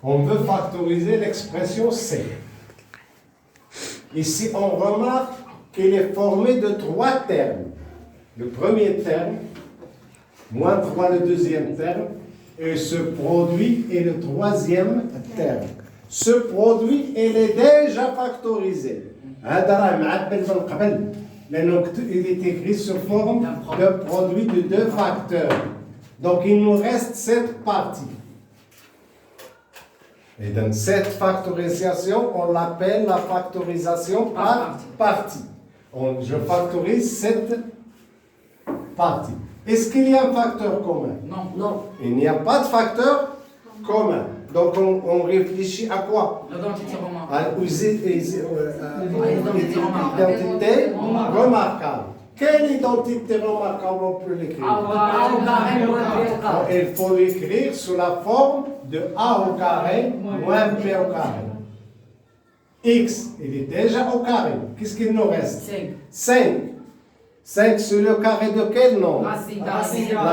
On veut factoriser l'expression C. Ici, on remarque qu'elle est formée de trois termes. Le premier terme, moins 3 le deuxième terme, et ce produit est le troisième terme. Ce produit, il est déjà factorisé. Il est écrit sous forme de produit de deux facteurs. Donc, il nous reste cette partie. Et dans cette factorisation, on l'appelle la factorisation par partie. Je factorise cette partie. Est-ce qu'il y a un facteur commun? Non. Il n'y a pas de facteur commun. Donc on réfléchit à quoi? L'identité remarquable. Identité remarquable. Quelle identité remarquable on peut l'écrire? Il faut l'écrire sous la forme de A au carré moins B au carré. X, il est déjà au carré. Qu'est-ce qu'il nous reste? 5. 5 sur le carré de quel nombre? La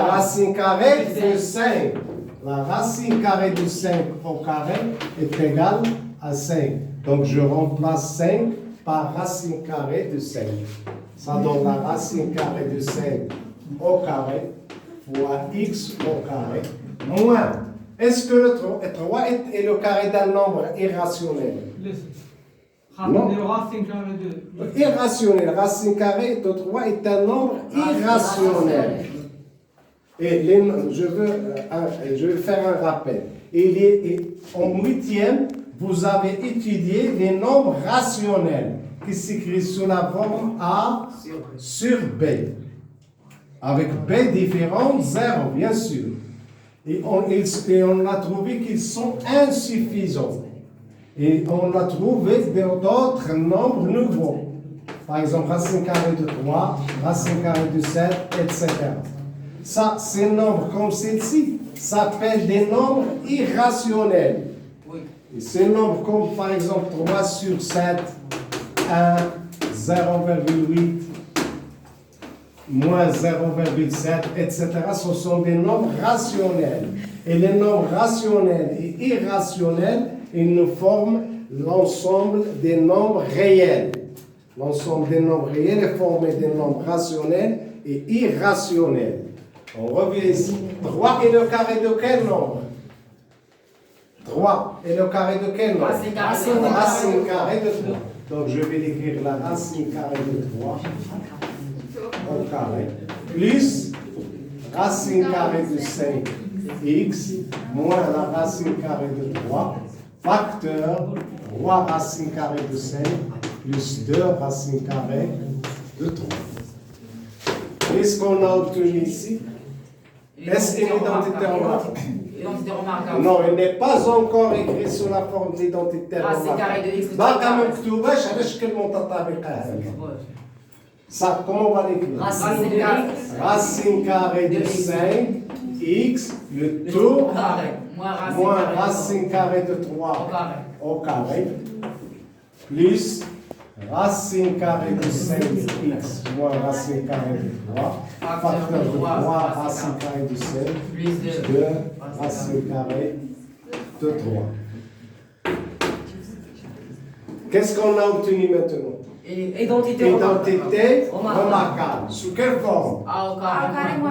racine carrée de 5. La racine carrée de 5 au carré est égale à 5. Donc je remplace 5 par racine carrée de 5. Ça donne la racine carrée de 5 au carré fois x au carré moins. Est-ce que le 3 est le carré d'un nombre irrationnel? Non. Irrationnel. Racine carrée de 3 est un nombre irrationnel. Et je veux faire un rappel. En huitième, vous avez étudié les nombres rationnels qui s'écrivent sous la forme A sur B. Avec B différent, 0, bien sûr. Et on a trouvé qu'ils sont insuffisants. Et on a trouvé d'autres nombres nouveaux. Par exemple, racine carrée de 3, racine carrée de 7, etc. Ça, ces nombres comme celle-ci s'appellent des nombres irrationnels. Et ces nombres comme par exemple 3 sur 7, 1, 0,8, moins 0,7, etc. Ce sont des nombres rationnels. Et les nombres rationnels et irrationnels, ils nous forment l'ensemble des nombres réels. L'ensemble des nombres réels est formé des nombres rationnels et irrationnels. On revient ici. 3 est le carré de quel nombre? 3 est le carré de quel nombre? Racine carrée de 3. Donc je vais écrire la racine carrée de 3 au carré plus racine carrée de 5x moins la racine carrée de 3 facteur 3 racine carrée de 5 plus 2 racine carrée de 3. Qu'est-ce qu'on a obtenu ici? Est-ce une identité remarquable? Non, il n'est pas encore écrit sous la forme d'identité remarquable. Ça, comment on va l'écrire? Racine carrée de 5, x, le tout, moins racine carrée de 3 au carré, plus racine carrée de 5x moins racine carrée de 3, facteur de 3 racine carrée de 5, plus 2 racine carrée de 3. Qu'est-ce qu'on a obtenu maintenant? Identité remarquable. Sous quelle forme? A au carré, B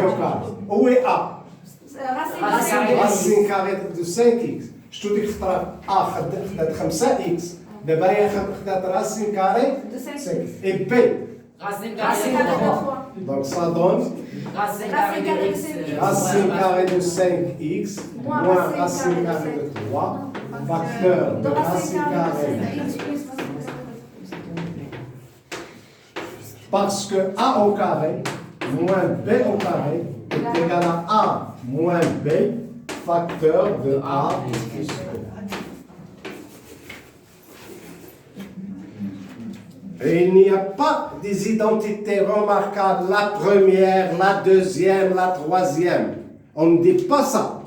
au carré. Où est A? Racine carrée de 5x. Je te dis que A خدت 5x. دابا هي خدت رacine carrée de 5 et B. Racine carrée de 3. Donc ça donne racine carrée de 5x moins racine carrée de 3 facteur de racine carrée. Parce que A au carré moins B au carré est égal à A moins B facteur de A plus B. Et il n'y a pas des identités remarquables, la première, la deuxième, la troisième. On ne dit pas ça.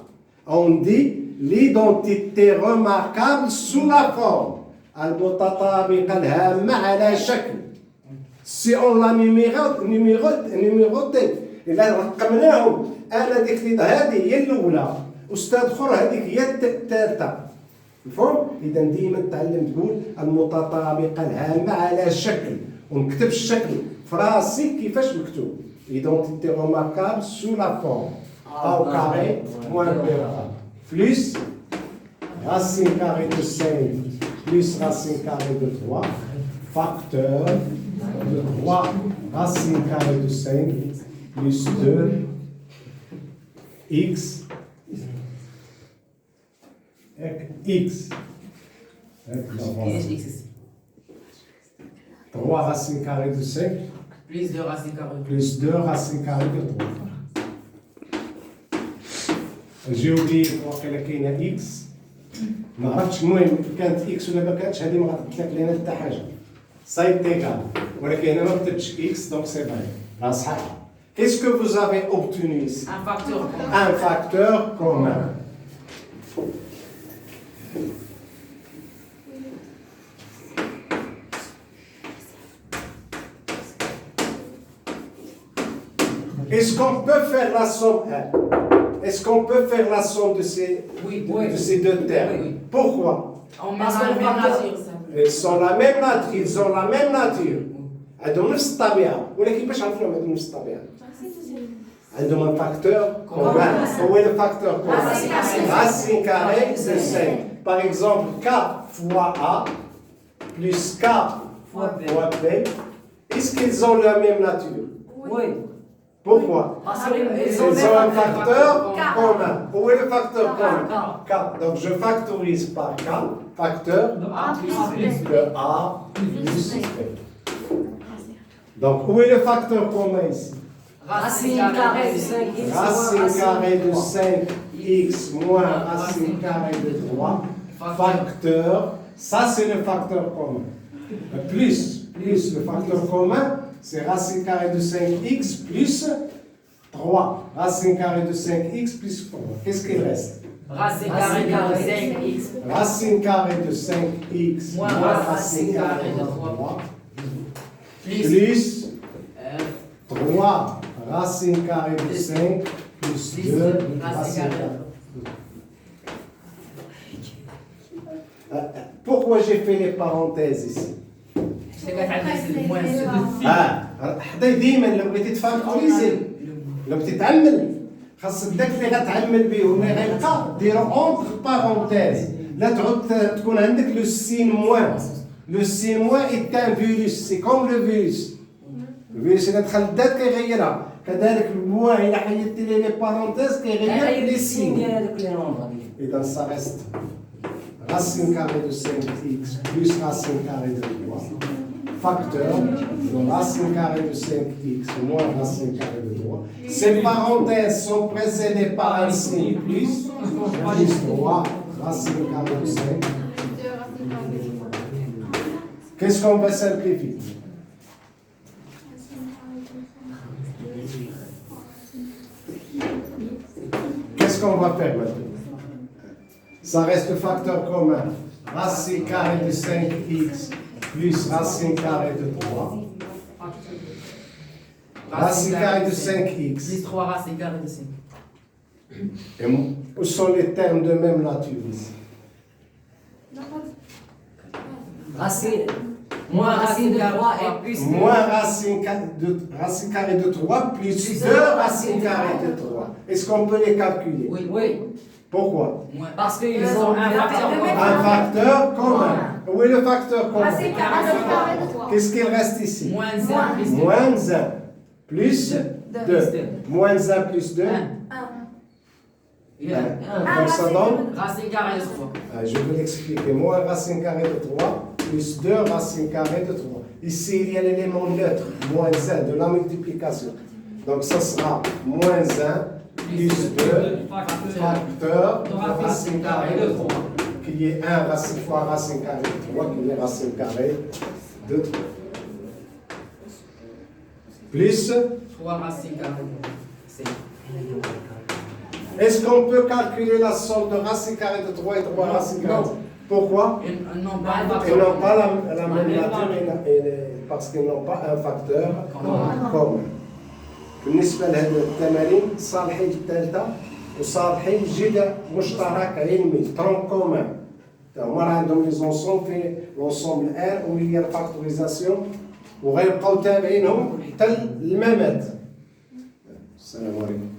On dit l'identité remarquable sous la forme. المتطابقة الهامة على شكل. Si on l'a numéroté, إلا رقمناهم أنا ديك هذه هي الأولى أستاذ أخرى هذيك هي الثالثة. مفهوم؟ إذا ديما تعلم تقول المتطابقة الهامة على شكل ونكتب الشكل في راسي كيفاش مكتوب. Identité remarquable sous la forme A au carré moins B au carré plus racine carrée de 5 plus racine carrée de 3 facteur de 3 racine carrée de 5 plus 2 x x 3 racine carrée de 5 Plus 2 racine carrée. plus 2 racine carrée de 3. J'ai oublié واقيلا كاينه x ما عرفتش المهم كانت x ولا ما كانتش هذه ما غتطلق لنا حتى حاجه سايت ايغال ولكن هنا ما كتبتش x دونك سي فري راه صحيح. Qu'est-ce que vous avez obtenu ici? Un facteur commun. Un facteur commun. Est-ce qu'on peut faire la somme? Est-ce qu'on peut faire la somme de ces, de ces deux termes? Oui. Pourquoi? On met la même nature. Ils sont la même nature. Ils ont la même nature. عندهم نفس الطبيعة ولكن باش عرفنا عندهم نفس الطبيعة؟ عندهم un facteur commun. Où est le facteur commun? Racine carrée de 5. Par exemple, K fois A plus K fois B. Est-ce qu'ils ont la même nature? Oui. Pourquoi? Parce Ils ont un facteur commun. Où est le facteur commun? K. Donc je factorise par K. Facteur A plus B. de A plus B. Donc où est le facteur commun ici? Racine carrée de 5x. Racine carrée de 5x moins racine carrée de 3. Facteur. Ça c'est le facteur commun. Plus le facteur commun. C'est racine carrée de 5x plus 3. Racine carrée de 5x plus 3. Qu'est-ce qu'il reste? Racine carrée de 5x. Racine carrée de 5x Moins racine carrée de 3. Plus 3 racine carrée de 5 plus 2 racine carrée de 3. Pourquoi j'ai fait les parenthèses ici? حدا ديما لو بغيتي تفاكتوريزي لو بغيتي تعمل خاصك داك اللي غتعمل به واللي غيبقى ديرو اونتر بارونتيز لا تعود تكون عندك لو سين موان لو سين موان ايت ان فيروس سي كوم لو فيروس الفيروس الا دخل الدات كيغيرها كذلك الموان الا حيدتي ليه لي بارونتيز كيغير لي سين ديال هذوك لي نومبر. اذا سا ريست racine carrée de 5x plus racine carrée de 3 facteur de racine carrée de 5x moins racine carrée de 3. Ces parenthèses sont précédées par un signe plus 3 racine carrée de 5. Qu'est-ce qu'on va simplifier? Qu'est-ce qu'on va faire maintenant? Ça reste facteur commun. Racine carrée de 5x plus racine carrée de 3. Racine carrée de 5x. Plus 3 racine carrée de 5. Et où sont les termes de même nature ici? Racine. Moins racine de 3 et plus 2. Moins racine carrée de 3 plus 2 racine carrée de 3. Est-ce qu'on peut les calculer? Oui. Oui. Pourquoi? Parce qu'ils ont un facteur commun. Un facteur commun. Où est le facteur commun? Racine carrée de 3. Qu'est-ce qu'il reste ici? Moins 1 plus 2. Moins 1 plus 2. Moins 1 plus 2. 1. Comme ça donne? Racine carrée de 3. Je vais l'expliquer. Moins racine carrée de 3 plus 2 racine carrée de 3. Ici, il y a l'élément neutre, moins 1 de la multiplication. Donc, ça sera moins 1 plus 2 facteur de racine carrée de 3. Qu'il y ait 1 racine fois racine carrée de 3, qu'il y ait racine carrée de 3. Plus 3 racine carrée de 5. Est-ce qu'on peut calculer la somme de racine carrée de 3 et 3 racines carrées? Pourquoi? Ils n'ont Ils n'ont pas la même nature parce qu'ils n'ont pas un facteur commun. بالنسبة لهذه التمارين صالحين الثالثة وصالحين جدا مشترك علمي ترون كومان هما راه عندهم لي زونسوم في لونسومبل ار ومليار فاكتوريزاسيون وغيبقاو تابعينهم حتى الممات. السلام عليكم.